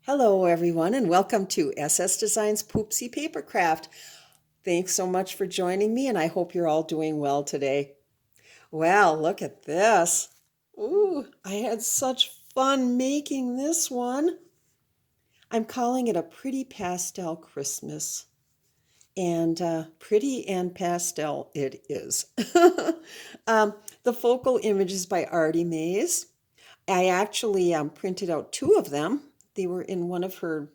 Hello, everyone, and welcome to SS Design's Poopsie Papercraft. Thanks so much for joining me, and I hope you're all doing well today. Well, look at this. Ooh, I had such fun making this one. I'm calling it a pretty pastel Christmas, and pretty and pastel it is. The focal image is by Artymaze. I actually printed out two of them. They were in one of her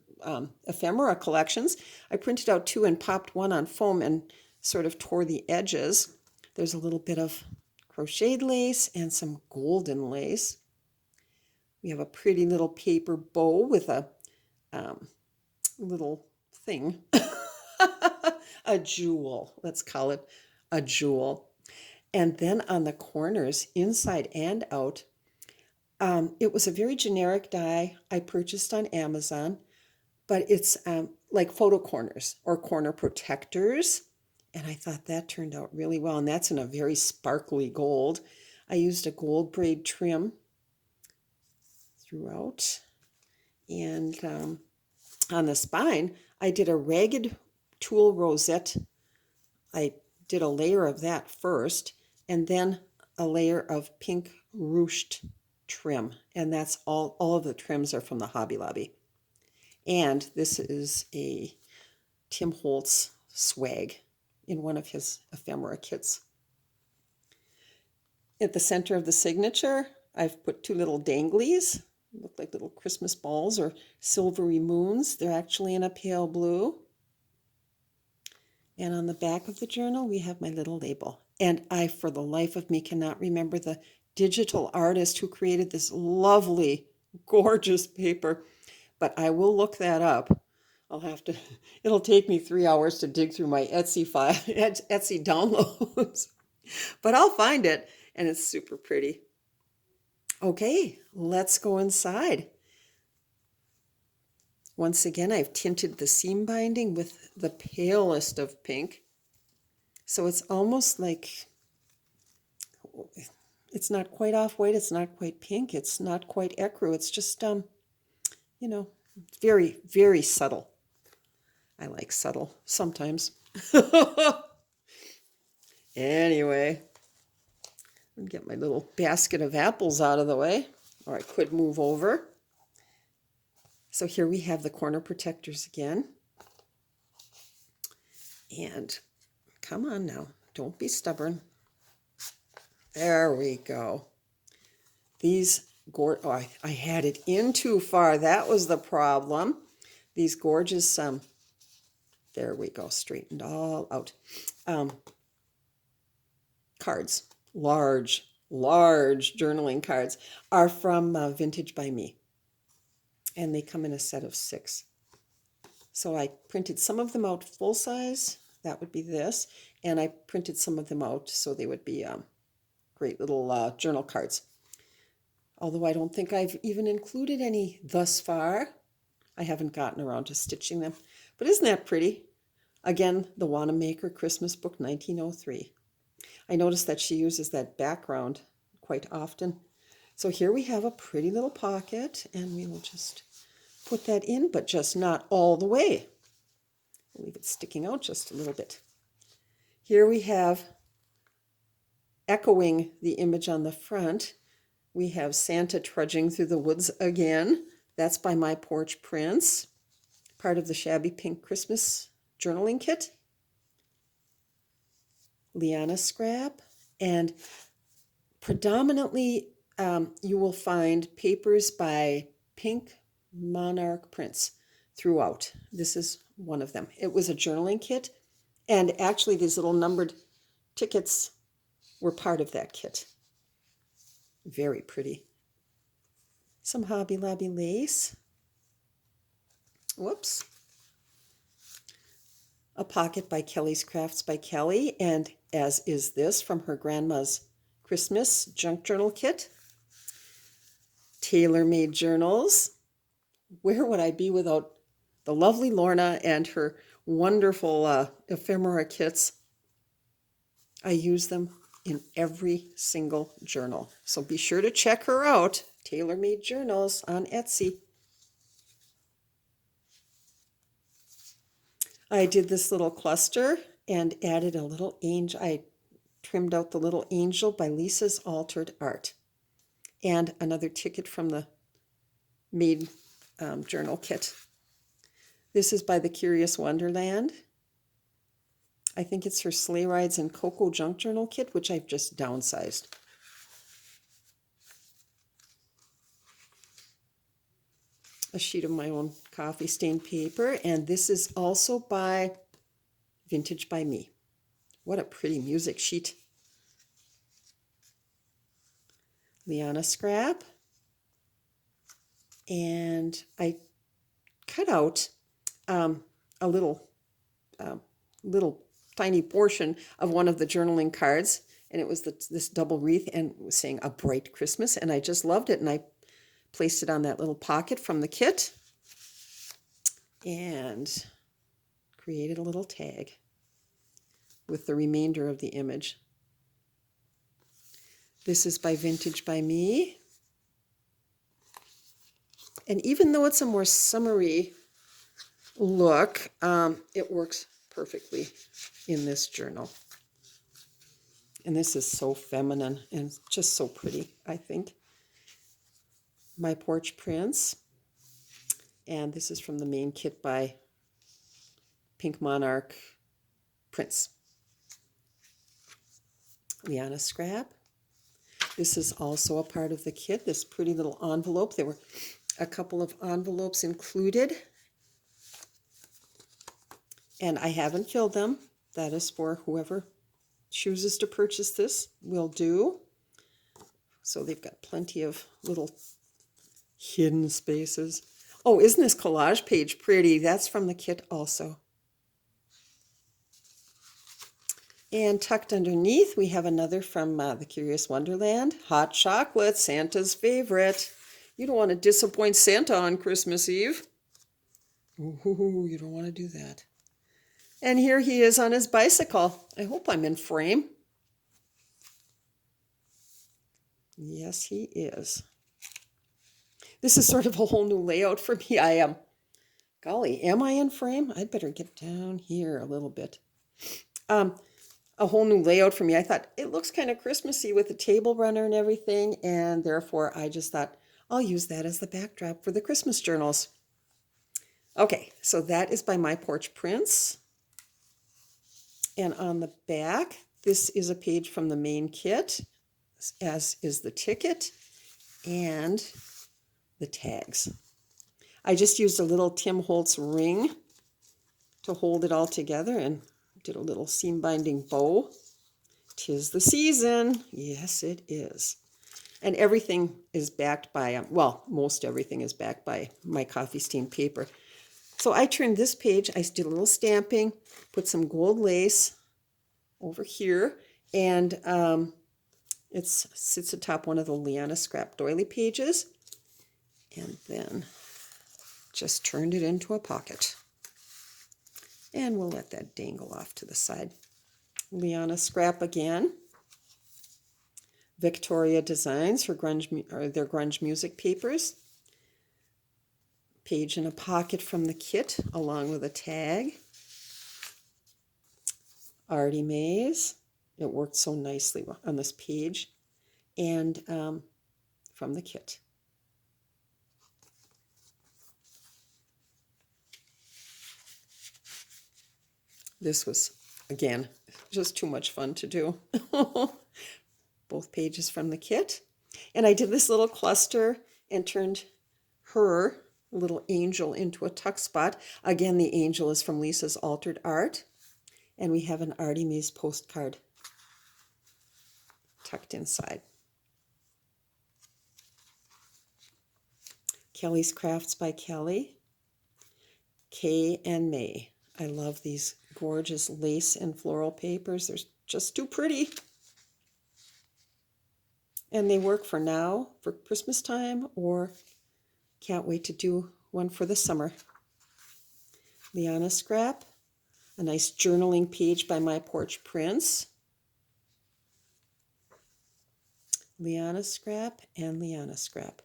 ephemera collections. I printed out two and popped one on foam and sort of tore the edges. There's a little bit of crocheted lace and some golden lace. We have a pretty little paper bow with a little thing, a jewel. Let's call it a jewel. And then on the corners, inside and out, it was a very generic die I purchased on Amazon, but it's like photo corners or corner protectors. And I thought that turned out really well. And that's in a very sparkly gold. I used a gold braid trim throughout. And on the spine, I did a ragged tulle rosette. I did a layer of that first, and then a layer of pink ruched trim, and that's all of the trims are from the Hobby Lobby. And this is a Tim Holtz swag in one of his ephemera kits. At the center of the signature, I've put two little danglies, look like little Christmas balls or silvery moons. They're actually in a pale blue. And on the back of the journal, we have my little label. And I, for the life of me, cannot remember the digital artist who created this lovely, gorgeous paper, but I will look that up. It'll take me 3 hours to dig through my Etsy file, Etsy downloads, but I'll find it, and it's super pretty. Okay, let's go inside. Once again, I've tinted the seam binding with the palest of pink, so it's almost like it's not quite off-white, it's not quite pink, it's not quite ecru. It's just, very, very subtle. I like subtle sometimes. Anyway, I'll get my little basket of apples out of the way, or I could move over. So here we have the corner protectors again. And come on now, don't be stubborn. There we go. I had it in too far. That was the problem. These gorgeous, there we go, straightened all out. Cards, large journaling cards, are from Vintage by Me. And they come in a set of 6. So I printed some of them out full size. That would be this. And I printed some of them out so they would be great little journal cards. Although I don't think I've even included any thus far. I haven't gotten around to stitching them. But isn't that pretty? Again, the Wanamaker Christmas Book 1903. I noticed that she uses that background quite often. So here we have a pretty little pocket, and we will just put that in, but just not all the way. We'll leave it sticking out just a little bit. Here we have, echoing the image on the front, we have Santa trudging through the woods again. That's by my Porch Prints, part of the Shabby Pink Christmas journaling kit. Liana Scrap, and predominantly you will find papers by Pink Monarch prints throughout. This is one of them. It was a journaling kit, and actually these little numbered tickets were part of that kit. Very pretty. Some Hobby Lobby lace. Whoops. A pocket by Kelly's Crafts by Kelly, and as is this from her grandma's Christmas junk journal kit. Tailor-made journals. Where would I be without the lovely Lorna and her wonderful ephemera kits? I use them in every single journal. So be sure to check her out, Tailor-Made Journals on Etsy. I did this little cluster and added a little angel. I trimmed out the little angel by Lisa's Altered Art. And another ticket from the Made Journal Kit. This is by the Curious Wonderland. I think it's her Sleigh Rides and Cocoa Junk Journal Kit, which I've just downsized. A sheet of my own coffee stained paper, and this is also by Vintage by Me. What a pretty music sheet. Liana Scrap. And I cut out a little tiny portion of one of the journaling cards, and it was this double wreath and it was saying a bright Christmas, and I just loved it, and I placed it on that little pocket from the kit and created a little tag with the remainder of the image. This is by Vintage by Me. And even though it's a more summery look, it works perfectly in this journal. And this is so feminine and just so pretty, I think. My Porch Prints. And this is from the main kit by Pink Monarch Prints. Liana Scrap. This is also a part of the kit, this pretty little envelope. There were a couple of envelopes included, and I haven't filled them. That is for whoever chooses to purchase this will do. So they've got plenty of little hidden spaces. Oh, isn't this collage page pretty? That's from the kit also. And tucked underneath, we have another from the Curious Wonderland. Hot chocolate, Santa's favorite. You don't want to disappoint Santa on Christmas Eve. Ooh, you don't want to do that. And here he is on his bicycle. I hope I'm in frame. Yes, he is. This is sort of a whole new layout for me. I am. Golly, am I in frame? I'd better get down here a little bit. A whole new layout for me. I thought it looks kind of Christmassy with the table runner and everything, and therefore I just thought I'll use that as the backdrop for the Christmas journals. Okay, so that is by My Porch Prints. And on the back, this is a page from the main kit, as is the ticket and the tags. I just used a little Tim Holtz ring to hold it all together and did a little seam binding bow. 'Tis the season. Yes, it is. And everything is backed by, well, most everything is backed by my coffee stained paper. So I turned this page, I did a little stamping, put some gold lace over here, and it sits atop one of the Liana Scrap doily pages, and then just turned it into a pocket. And we'll let that dangle off to the side. Liana Scrap again. Victoria Designs for their grunge music papers. Page in a pocket from the kit, along with a tag. Artymaze. It worked so nicely on this page. And from the kit. This was, again, just too much fun to do. Both pages from the kit. And I did this little cluster and turned her little angel into a tuck spot. Again, the angel is from Lisa's Altered Art. And we have an Artymaze postcard tucked inside. Kelly's Crafts by Kelly. Kay and May. I love these gorgeous lace and floral papers. They're just too pretty. And they work for now, for Christmas time, or can't wait to do one for the summer. Liana Scrap, a nice journaling page by My Porch Prints. Liana Scrap and Liana Scrap.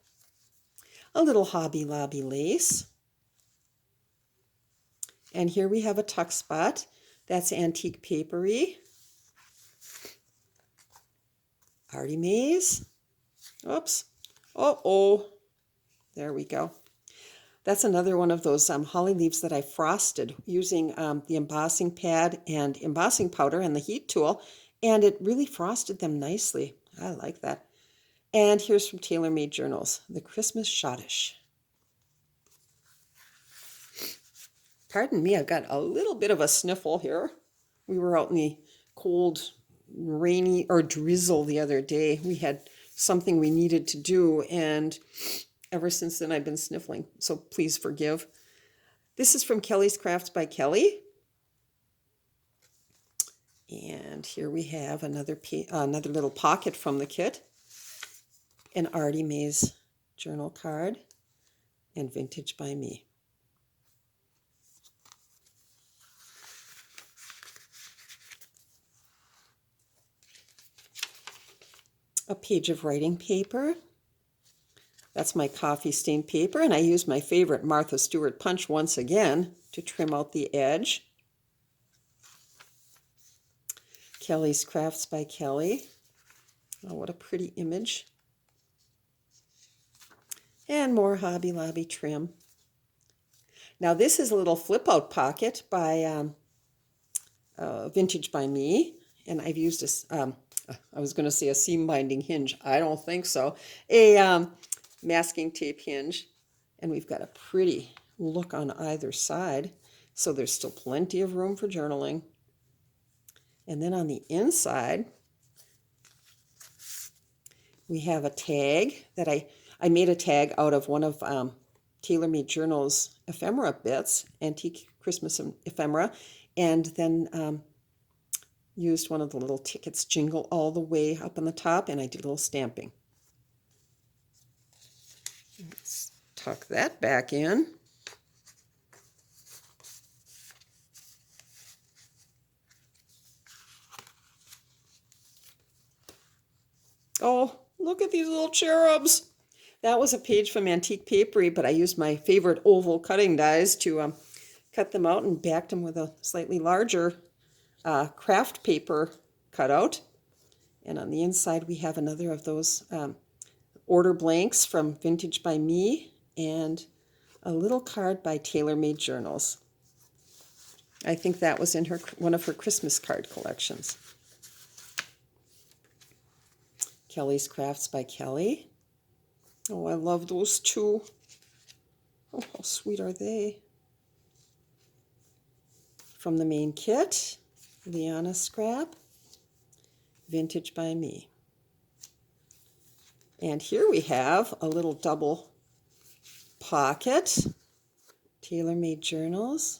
A little Hobby Lobby lace. And here we have a tuck spot. That's antique papery. Artymaze. Oops. Uh-oh. There we go. That's another one of those holly leaves that I frosted using the embossing pad and embossing powder and the heat tool, and it really frosted them nicely. I like that. And here's from Tailor Made Journals, the Christmas Schottish. Pardon me, I've got a little bit of a sniffle here. We were out in the cold, rainy, or drizzle the other day. We had something we needed to do, and ever since then I've been sniffling, so please forgive. This is from Kelly's Crafts by Kelly. And here we have another little pocket from the kit, an Artymaze journal card, and Vintage by Me. A page of writing paper. That's my coffee stained paper, and I used my favorite Martha Stewart punch once again to trim out the edge. Kelly's Crafts by Kelly. Oh, what a pretty image. And more Hobby Lobby trim. Now this is a little flip out pocket by Vintage by Me, and I've used this, I was going to say a seam binding hinge. I don't think so. A masking tape hinge, and we've got a pretty look on either side, so there's still plenty of room for journaling. And then on the inside, we have a tag that I made a tag out of one of Tailor Made Journals ephemera bits, antique Christmas ephemera, and then used one of the little tickets jingle all the way up on the top, and I did a little stamping. Let's tuck that back in. Oh, look at these little cherubs. That was a page from Antique Papery, but I used my favorite oval cutting dies to cut them out and backed them with a slightly larger craft paper cutout. And on the inside, we have another of those order blanks from Vintage by Me and a little card by Tailor Made Journals. I think that was in one of her Christmas card collections. Kelly's Crafts by Kelly. Oh, I love those two. Oh, how sweet are they? From the main kit, Liana Scrap, Vintage by Me. And here we have a little double pocket, Tailor Made Journals,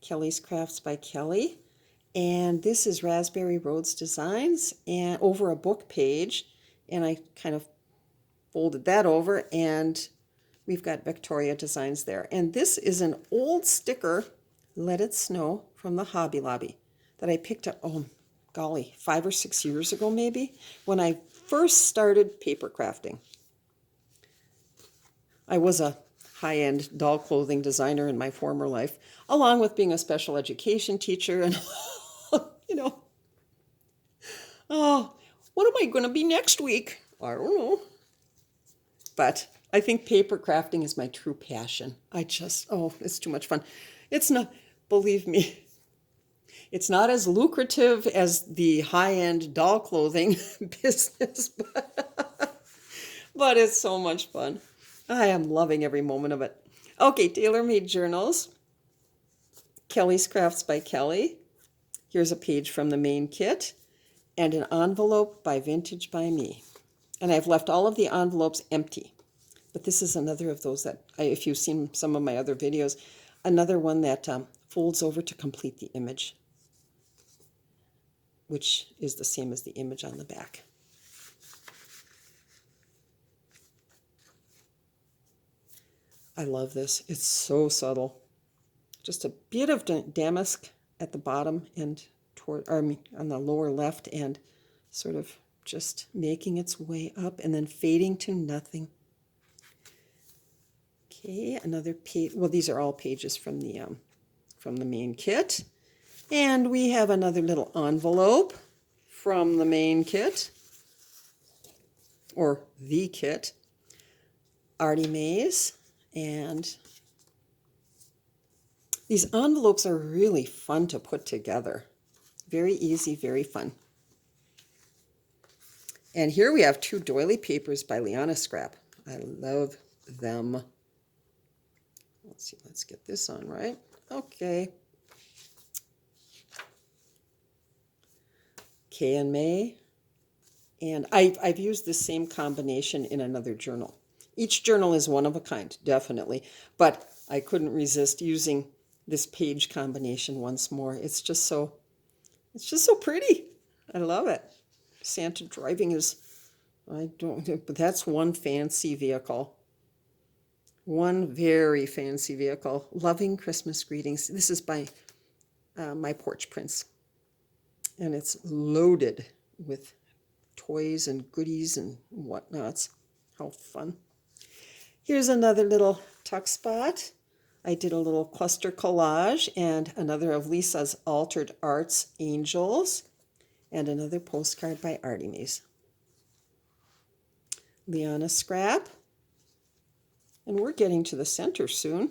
Kelly's Crafts by Kelly. And this is Raspberry Roads Designs and over a book page. And I kind of folded that over, and we've got Victoria designs there. And this is an old sticker, Let It Snow, from the Hobby Lobby that I picked up, oh golly, 5 or 6 years ago maybe, when I first started paper crafting. I was a high-end doll clothing designer in my former life, along with being a special education teacher and, you know, oh, what am I going to be next week? I don't know. But I think paper crafting is my true passion. Oh, it's too much fun. It's not, believe me, it's not as lucrative as the high-end doll clothing business, but it's so much fun. I am loving every moment of it. Okay, Tailor Made Journals, Kelly's Crafts by Kelly. Here's a page from the main kit and an envelope by Vintage by Me. And I've left all of the envelopes empty. But this is another of those that, if you've seen some of my other videos, another one that folds over to complete the image, which is the same as the image on the back. I love this. It's so subtle. Just a bit of damask at the bottom and on the lower left, and sort of just making its way up and then fading to nothing. Okay, another page. Well, these are all pages from the from the main kit. And we have another little envelope from the main kit, or the kit, Artymaze. And these envelopes are really fun to put together. Very easy, very fun. And here we have 2 doily papers by Liana Scrap. I love them. Let's see, let's get this on right. Okay. Kay and May. And I've used the same combination in another journal. Each journal is one of a kind, definitely. But I couldn't resist using this page combination once more. It's just so pretty. I love it. Santa driving his, but that's one fancy vehicle. One very fancy vehicle. Loving Christmas greetings. This is by my Porch Prints. And it's loaded with toys and goodies and whatnots. How fun. Here's another little tuck spot. I did a little cluster collage and another of Lisa's Altered Arts Angels. And another postcard by Artymaze. Liana Scrap. And we're getting to the center soon.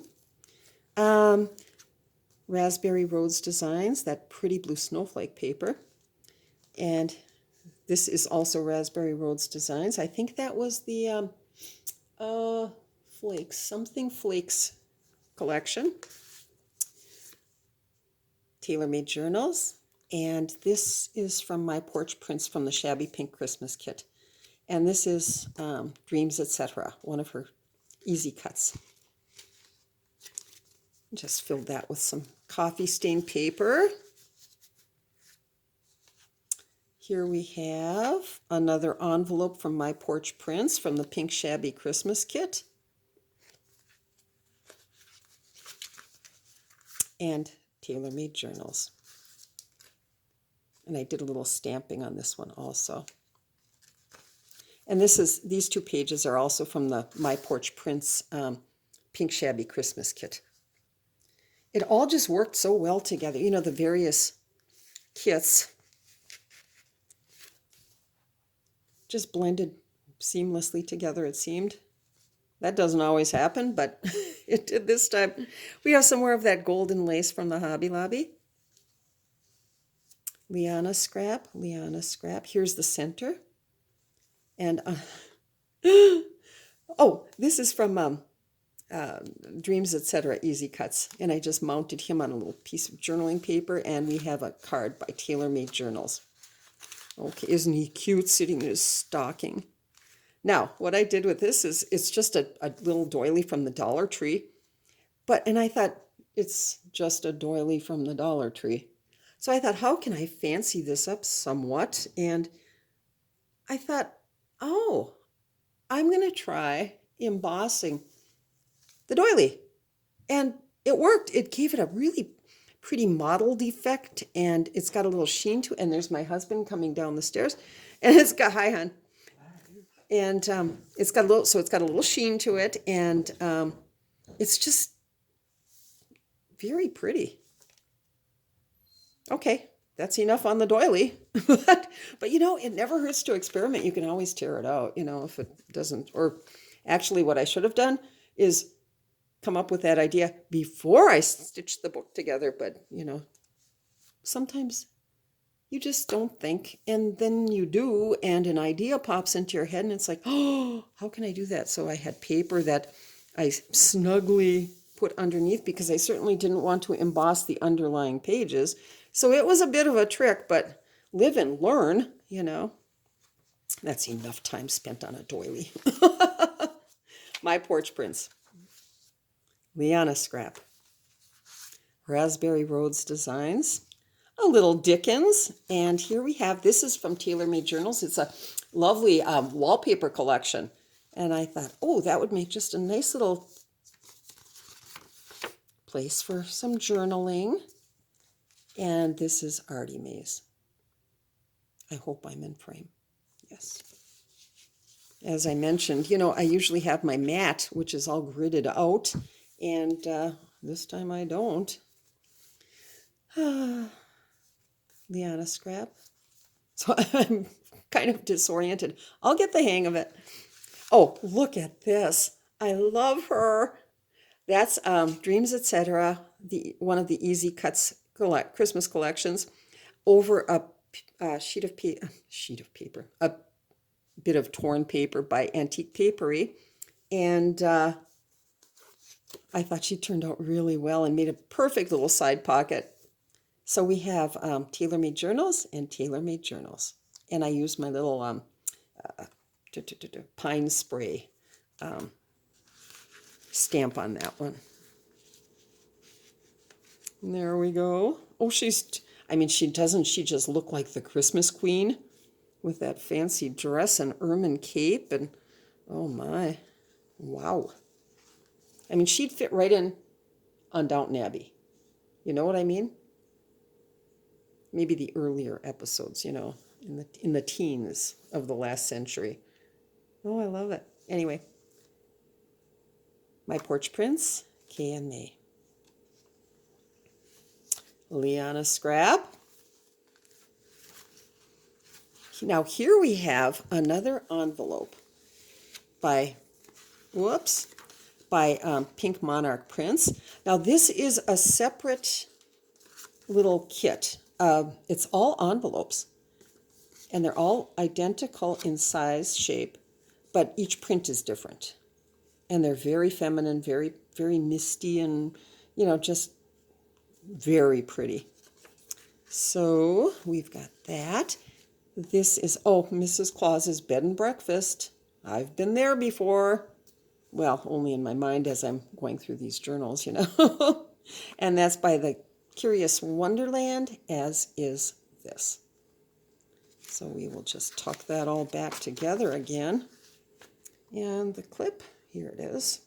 Raspberry Rose Designs, that pretty blue snowflake paper. And this is also Raspberry Rose Designs. I think that was the Flakes collection. Tailor-made journals. And this is from my Porch Prints from the Shabby Pink Christmas kit. And this is Dreams, Etc., one of her easy cuts. Just filled that with some coffee stained paper. Here we have another envelope from my Porch Prints from the Pink Shabby Christmas kit. And tailor-made journals. And I did a little stamping on this one also. And these 2 pages are also from the My Porch Prints Pink Shabby Christmas kit. It all just worked so well together. You know, the various kits just blended seamlessly together, it seemed. That doesn't always happen, but it did this time. We have some more of that golden lace from the Hobby Lobby. Liana Scrap, Liana Scrap. Here's the center. And, oh, this is from Dreams, Etc., Easy Cuts. And I just mounted him on a little piece of journaling paper, and we have a card by Tailor-Made Journals. Okay, isn't he cute sitting in his stocking? Now, what I did with this is it's just a little doily from the Dollar Tree. And I thought, it's just a doily from the Dollar Tree. So I thought, how can I fancy this up somewhat? And I thought, oh, I'm going to try embossing the doily. And it worked. It gave it a really pretty mottled effect, and it's got a little sheen to it. And there's my husband coming down the stairs. And it's got, hi, hon. And it's got a little sheen to it, and it's just very pretty. Okay, that's enough on the doily. but you know, it never hurts to experiment. You can always tear it out, you know, if it doesn't. Or actually what I should have done is come up with that idea before I stitched the book together. But, you know, sometimes you just don't think, and then you do, and an idea pops into your head, and it's like, oh, how can I do that? So I had paper that I snugly put underneath because I certainly didn't want to emboss the underlying pages. So it was a bit of a trick, but live and learn, you know. That's enough time spent on a doily. My Porch Prints. Liana Scrap. Raspberry Rose Designs. A little Dickens. And here we have, this is from Tailor-Made Journals. It's a lovely wallpaper collection. And I thought, oh, that would make just a nice little place for some journaling. And this is Artymaze. I hope I'm in frame. Yes. As I mentioned, you know, I usually have my mat, which is all gridded out. And this time I don't. Liana Scrap. So I'm kind of disoriented. I'll get the hang of it. Oh, look at this. I love her. That's Dreams, etc., one of the Easy Cuts Christmas collections, over a sheet of paper, a bit of torn paper by Antique Papery. And I thought she turned out really well and made a perfect little side pocket. So we have tailor-made journals and tailor-made journals. And I use my little pine spray stamp on that one. And there we go. Oh, she just look like the Christmas queen with that fancy dress and ermine cape and, oh my, wow. I mean, she'd fit right in on Downton Abbey. You know what I mean? Maybe the earlier episodes, in the teens of the last century. Oh, I love it. Anyway, my Porch Prints, Kay and May. Liana Scrap. Now here we have another envelope by Pink Monarch Prints. Now this is a separate little kit. It's all envelopes, and they're all identical in size, shape, but each print is different. And they're very feminine, very, very misty, and, just very pretty. So we've got that. This is, Mrs. Claus's Bed and Breakfast. I've been there before. Well, only in my mind as I'm going through these journals, And that's by the Curious Wonderland, as is this. So we will just tuck that all back together again. And the clip, here it is.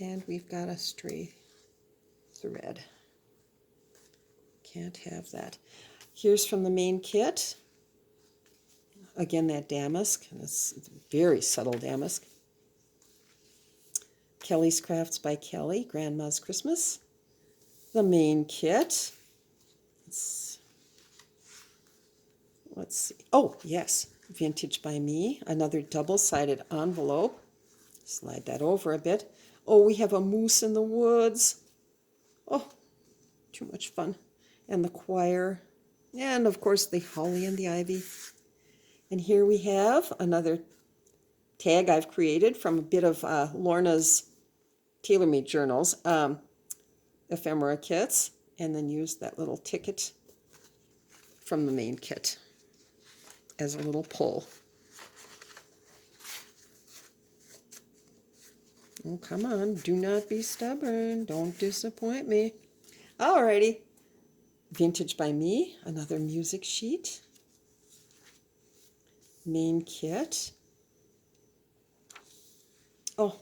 And we've got a stray thread. Can't have that. Here's from the main kit. Again, that damask. And it's very subtle damask. Kelly's Crafts by Kelly, Grandma's Christmas. The main kit. Let's see. Oh, yes. Vintage by Me. Another double-sided envelope. Slide that over a bit. Oh, we have a moose in the woods. Oh, too much fun. And the choir. And, of course, the holly and the ivy. And here we have another tag I've created from a bit of Lorna's tailor-made journals, ephemera kits, and then used that little ticket from the main kit as a little pull. Oh, come on, do not be stubborn. Don't disappoint me. Alrighty. Vintage by Me, another music sheet. Main kit. Oh,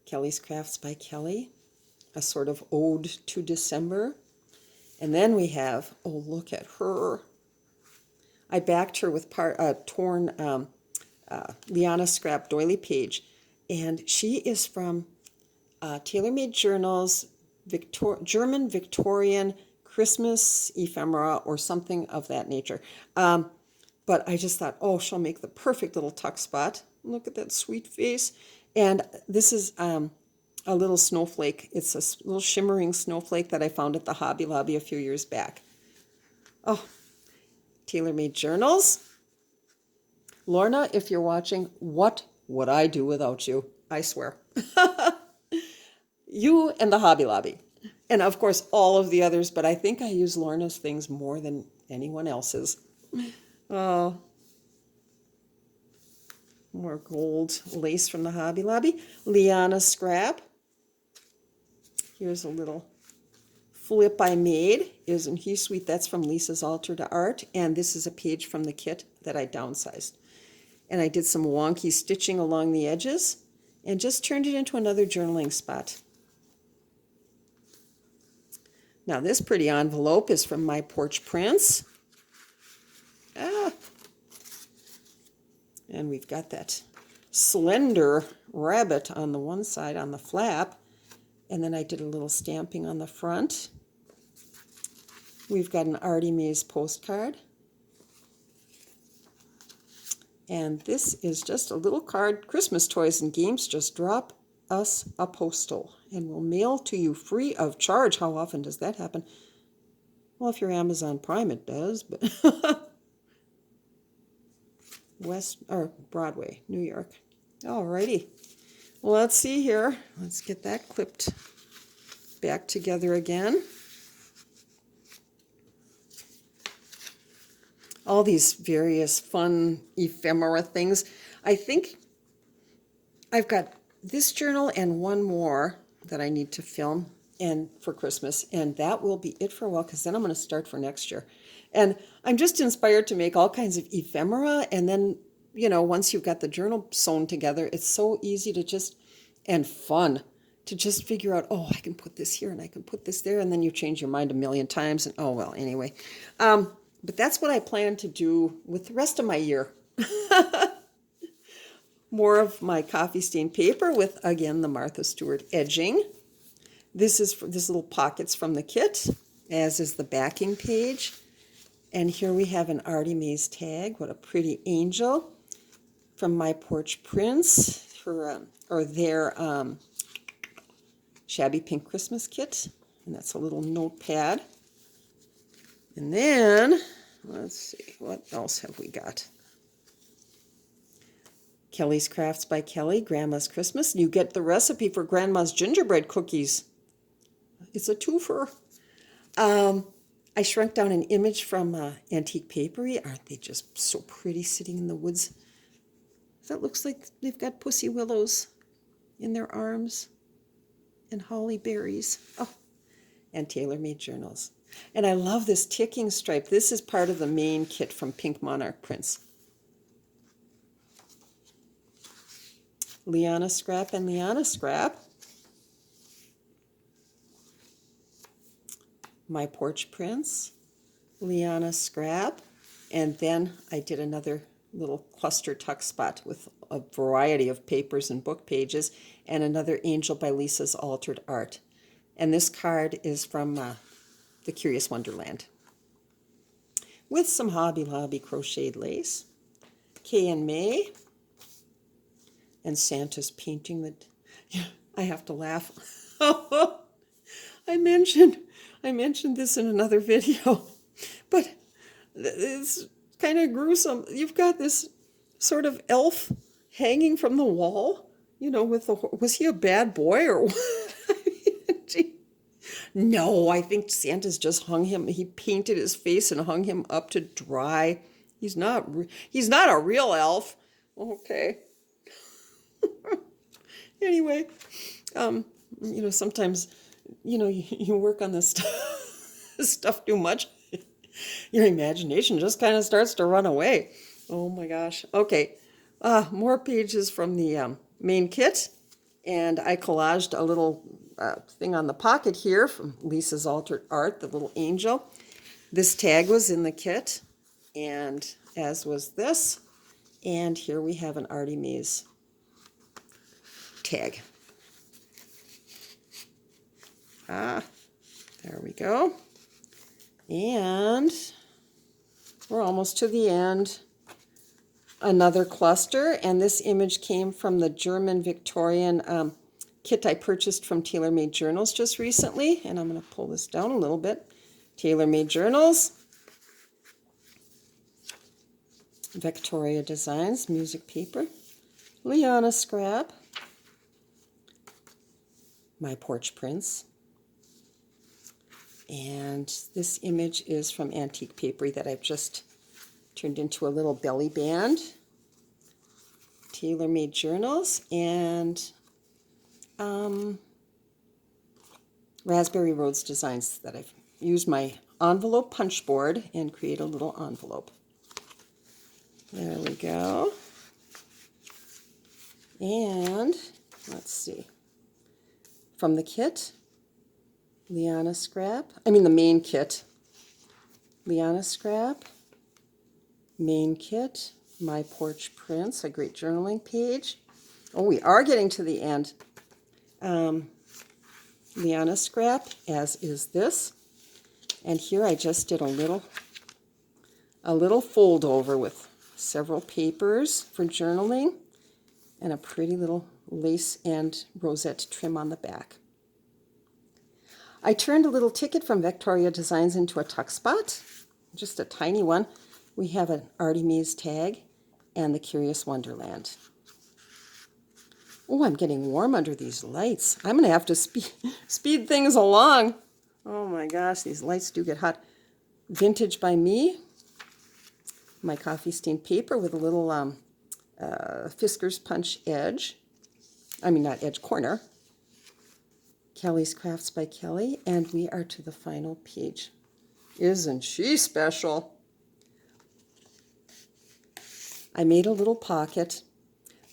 Kelly's Crafts by Kelly, a sort of ode to December. And then we have, oh, look at her. I backed her with torn Liana Scrap doily page, and she is from Tailor-Made Journals, German Victorian Christmas ephemera or something of that nature. But I just thought, oh, she'll make the perfect little tuck spot. Look at that sweet face. And this is a little snowflake. It's a little shimmering snowflake that I found at the Hobby Lobby a few years back. Oh, Tailor-Made Journals. Lorna, if you're watching, what would I do without you? I swear. You and the Hobby Lobby. And, of course, all of the others, but I think I use Lorna's things more than anyone else's. Oh, more gold lace from the Hobby Lobby. Liana Scrap. Here's a little flip I made. Isn't he sweet? That's from Lisa's Altar to Art. And this is a page from the kit that I downsized. And I did some wonky stitching along the edges and just turned it into another journaling spot. Now this pretty envelope is from my Porch Prints. And we've got that slender rabbit on the one side on the flap. And then I did a little stamping on the front. We've got an Artymaze postcard. And this is just a little card. Christmas toys and games, just drop us a postal and we'll mail to you free of charge. How often does that happen? Well, if you're Amazon Prime, it does, but West or Broadway, New York. Alrighty. Well, let's see here. Let's get that clipped back together again. All these various fun ephemera things. I think I've got this journal and one more that I need to film and for Christmas, and that will be it for a while, because then I'm going to start for next year. And I'm just inspired to make all kinds of ephemera, and then, you know, once you've got the journal sewn together, it's so easy to just, and fun, to just figure out, oh, I can put this here and I can put this there, and then you change your mind a million times, and oh, well, anyway. But that's what I plan to do with the rest of my year. More of my coffee stained paper with, again, the Martha Stewart edging. This is for this little pockets from the kit, as is the backing page. And here we have an Artymaze tag. What a pretty angel from my Porch Prints for their shabby pink Christmas kit. And that's a little notepad. And then, let's see, what else have we got? Kelly's Crafts by Kelly, Grandma's Christmas. You get the recipe for Grandma's gingerbread cookies. It's a twofer. I shrunk down an image from Antique Papery. Aren't they just so pretty sitting in the woods? That looks like they've got pussy willows in their arms and holly berries. Oh, and tailor-made journals. And I love this ticking stripe. This is part of the main kit from Pink Monarch Prints. Liana Scrap and Liana Scrap. My Porch Prints, Liana Scrap, and then I did another little cluster tuck spot with a variety of papers and book pages, and another Angel by Lisa's Altered Art. And this card is from the Curious Wonderland, with some Hobby Lobby crocheted lace. Kay and May, and Santa's painting the. I have to laugh. I mentioned this in another video, but it's kind of gruesome. You've got this sort of elf hanging from the wall, you know, with the, was he a bad boy or what? No, I think Santa's just hung him. He painted his face and hung him up to dry. He's not a real elf. Okay. Anyway, you know, sometimes, you know, you work on this stuff too much. Your imagination just kind of starts to run away. Oh my gosh. Okay. More pages from the main kit. And I collaged a little thing on the pocket here from Lisa's Altered Art, the little angel. This tag was in the kit, and as was this. And here we have an Artymaze tag. There we go. And we're almost to the end. Another cluster, and this image came from the German Victorian kit I purchased from Tailor Made Journals just recently, and I'm going to pull this down a little bit. Tailor Made Journals, Victoria Designs, music paper, Liana Scrap, My Porch Prints, and this image is from Antique Papery that I've just turned into a little belly band. Tailor Made Journals, and Raspberry Roads Designs that I've used my envelope punch board and create a little envelope. There we go. And let's see. From the kit, Liana Scrap, the main kit. Liana Scrap, main kit, My Porch Prints, a great journaling page. Oh, we are getting to the end. Liana Scrap, as is this. And here I just did a little fold over with several papers for journaling and a pretty little lace and rosette trim on the back. I turned a little ticket from Victoria Designs into a tuck spot, just a tiny one. We have an Artymaze tag and the Curious Wonderland. Oh, I'm getting warm under these lights. I'm going to have to speed things along. Oh my gosh, these lights do get hot. Vintage by Me. My coffee stained paper with a little Fisker's Punch edge. I mean, not edge, corner. Kelly's Crafts by Kelly, and we are to the final page. Isn't she special? I made a little pocket.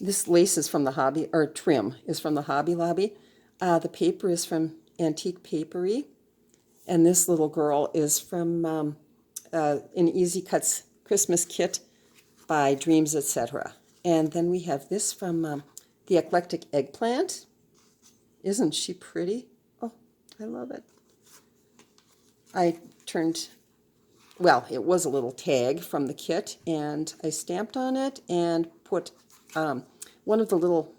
This lace is from the Hobby, or trim is from the Hobby Lobby. The paper is from Antique Papery, and this little girl is from an Easy Cuts Christmas kit by Dreams, etc. And then we have this from the Eclectic Eggplant. Isn't she pretty? Oh, I love it. I turned, well, it was a little tag from the kit, and I stamped on it and put one of the little,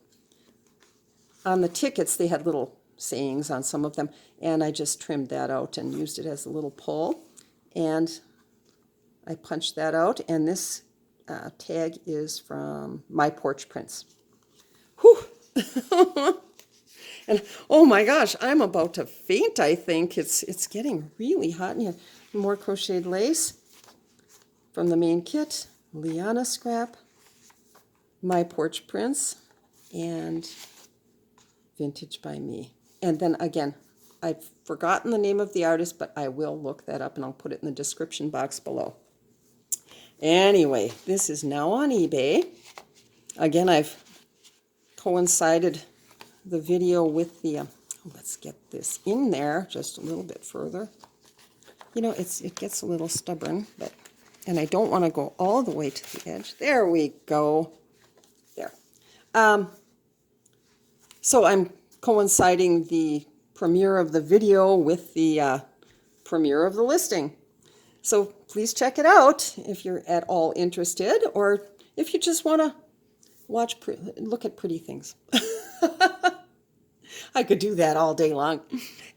on the tickets, they had little sayings on some of them, and I just trimmed that out and used it as a little pull. And I punched that out, and this tag is from my Porch Prints. Whew! And oh my gosh, I'm about to faint, I think. It's getting really hot in here. More crocheted lace from the main kit, Liana Scrap, my Porch Prints, and Vintage by Me. And then again, I've forgotten the name of the artist, but I will look that up and I'll put it in the description box below. Anyway, this is now on eBay. Again, I've coincided the video with the, let's get this in there just a little bit further. You know, it gets a little stubborn, but, and I don't want to go all the way to the edge. There we go. There. So I'm coinciding the premiere of the video with the premiere of the listing. So please check it out if you're at all interested, or if you just want to watch, look at pretty things. I could do that all day long.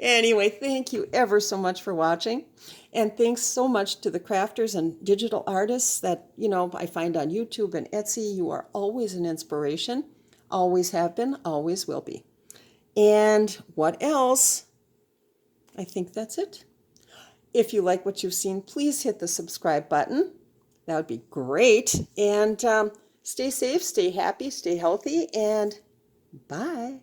Anyway, thank you ever so much for watching. And thanks so much to the crafters and digital artists that, you know, I find on YouTube and Etsy. You are always an inspiration. Always have been, always will be. And what else? I think that's it. If you like what you've seen, please hit the subscribe button. That would be great. And stay safe, stay happy, stay healthy, and bye.